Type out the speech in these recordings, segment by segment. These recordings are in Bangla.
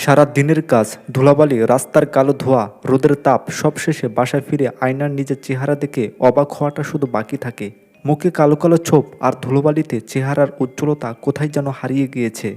সারা দিনের কাজ, ধুলাবালি, রাস্তার কালো ধোঁয়া, রোদের তাপ সবশেষে বাসায় ফিরে আয়নার নিজের চেহারা দেখে অবাক হওয়াটা শুধু বাকি থাকে। মুখে কালো কালো ছোপ আর ধুলোবালিতে চেহারার উজ্জ্বলতা কোথায় যেন হারিয়ে গিয়েছে।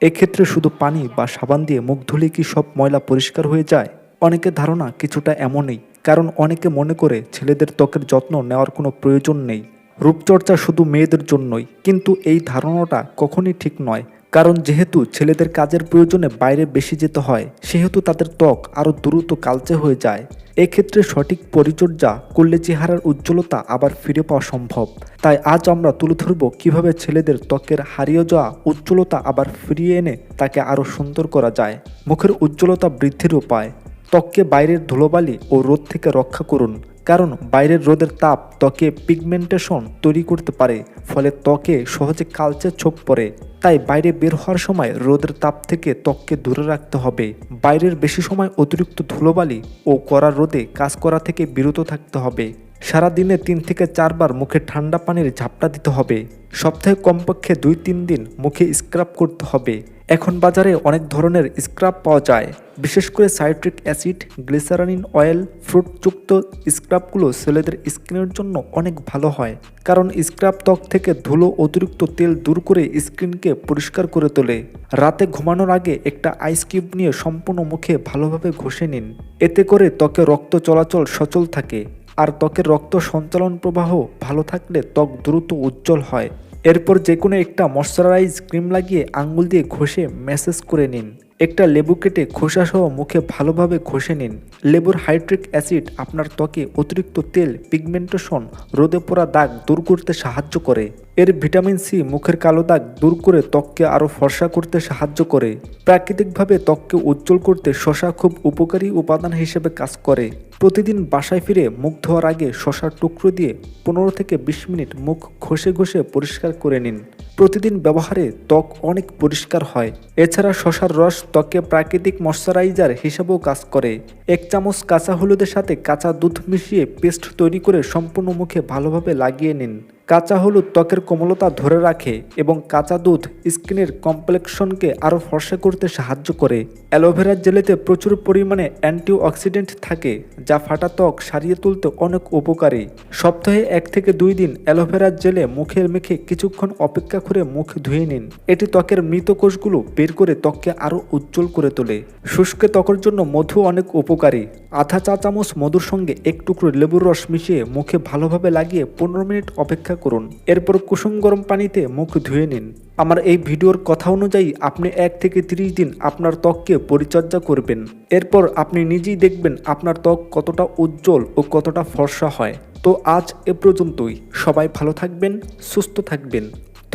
এক্ষেত্রে শুধু পানি বা সাবান দিয়ে মুখ ধুলে কি সব ময়লা পরিষ্কার হয়ে যায়? অনেকের ধারণা কিছুটা এমনই, কারণ অনেকে মনে করে ছেলেদের ত্বকের যত্ন নেওয়ার কোনো প্রয়োজন নেই, রূপচর্চা শুধু মেয়েদের জন্যই। কিন্তু এই ধারণাটা কখনই ঠিক নয়, কারণ যেহেতু ছেলেদের কাজের প্রয়োজনে বাইরে বেশি যেতে হয়, সেহেতু তাদের ত্বক আরও দ্রুত কালচে হয়ে যায়। এক্ষেত্রে সঠিক পরিচর্যা করলে চেহারার উজ্জ্বলতা আবার ফিরে পাওয়া সম্ভব। তাই আজ আমরা তুলে ধরব কীভাবে ছেলেদের ত্বকের হারিয়ে যাওয়া উজ্জ্বলতা আবার ফিরিয়ে এনে তাকে আরও সুন্দর করা যায়। মুখের উজ্জ্বলতা বৃদ্ধির উপায়: ত্বককে বাইরের ধুলোবালি ও রোদ থেকে রক্ষা করুন, কারণ বাইরের রোদের তাপ ত্বকে পিগমেন্টেশন তৈরি করতে পারে, ফলে ত্বকে সহজে কালচে ছোপ পড়ে। তাই বাইরে বের হওয়ার সময় রোদের তাপ থেকে ত্বককে দূরে রাখতে হবে। বাইরের বেশি সময় অতিরিক্ত ধুলোবালি ও কড়া রোদে কাজ করা থেকে বিরত থাকতে হবে। সারাদিনে 3 থেকে 4 বার মুখে ঠান্ডা পানির ঝাপটা দিতে হবে। সপ্তাহে কমপক্ষে 2-3 দিন মুখে স্ক্রাব করতে হবে। এখন বাজারে অনেক ধরনের স্ক্রাব পাওয়া যায়, বিশেষ করে সাইট্রিক অ্যাসিড, গ্লিসারিন অয়েল, ফ্রুটযুক্ত স্ক্রাবগুলো ছেলেদের স্কিনের জন্য অনেক ভালো হয়, কারণ স্ক্রাব ত্বক থেকে ধুলো, অতিরিক্ত তেল দূর করে স্কিনকে পরিষ্কার করে তোলে। রাতে ঘুমানোর আগে একটা আইস কিউব নিয়ে সম্পূর্ণ মুখে ভালোভাবে ঘষে নিন। এতে করে ত্বকে রক্ত চলাচল সচল থাকে, আর ত্বকের রক্ত সঞ্চালন প্রবাহ ভালো থাকলে ত্বক দ্রুত উজ্জ্বল হয়। এরপর যে কোনো একটা ময়শ্চারাইজ ক্রিম লাগিয়ে আঙ্গুল দিয়ে ঘষে ম্যাসেজ করে নিন। একটা লেবু কেটে খোসাসহ মুখে ভালোভাবে ঘষে নিন। লেবুর হাইড্রিক অ্যাসিড আপনার ত্বকে অতিরিক্ত তেল, পিগমেন্টেশন, রোদে পোড়া দাগ দূর করতে সাহায্য করে। এর ভিটামিন সি মুখের কালো দাগ দূর করে ত্বককে আরও ফর্সা করতে সাহায্য করে। প্রাকৃতিকভাবে ত্বককে উজ্জ্বল করতে শসা খুব উপকারী উপাদান হিসেবে কাজ করে। প্রতিদিন বাসায় ফিরে মুখ ধোয়ার আগে শসার টুকরো দিয়ে 15 থেকে 20 মিনিট মুখ ঘষে ঘষে পরিষ্কার করে নিন। প্রতিদিন ব্যবহারে ত্বক অনেক পরিষ্কার হয়। এছাড়া শসার রস ত্বকে প্রাকৃতিক ময়শ্চারাইজার হিসেবেও কাজ করে। 1 চামচ কাঁচা হলুদের সাথে কাঁচা দুধ মিশিয়ে পেস্ট তৈরি করে সম্পূর্ণ মুখে ভালোভাবে লাগিয়ে নিন। কাঁচা হলুদ ত্বকের কোমলতা ধরে রাখে এবং কাঁচা দুধ স্কিনের কমপ্লেক্সনকে আরও ফর্সা করতে সাহায্য করে। অ্যালোভেরা জেলেতে প্রচুর পরিমাণে অ্যান্টিঅক্সিডেন্ট থাকে, যা ফাটা ত্বক সারিয়ে তুলতে অনেক উপকারী। সপ্তাহে 1 থেকে 2 দিন অ্যালোভেরা জেলে মুখে মেখে কিছুক্ষণ অপেক্ষা করে মুখ ধুয়ে নিন। এটি ত্বকের মৃত কোষগুলো বের করে ত্বককে আরও উজ্জ্বল করে তোলে। শুষ্ক ত্বকের জন্য মধু অনেক উপকারী। আধা চা চামচ মধুর সঙ্গে 1 টুকরো লেবুর রস মিশিয়ে মুখে ভালোভাবে লাগিয়ে 15 মিনিট অপেক্ষা করুন। এরপর কুসুম গরম পানিতে মুখ ধুয়ে নিন। আমার এই ভিডিওর কথা অনুযায়ী আপনি 1 থেকে 30 দিন আপনার ত্বককে পরিচর্যা করবেন। এরপর আপনি নিজেই দেখবেন আপনার ত্বক কতটা উজ্জ্বল ও কতটা ফর্সা হয়। তো আজ এ পর্যন্তই। সবাই ভালো থাকবেন, সুস্থ থাকবেন।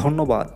ধন্যবাদ।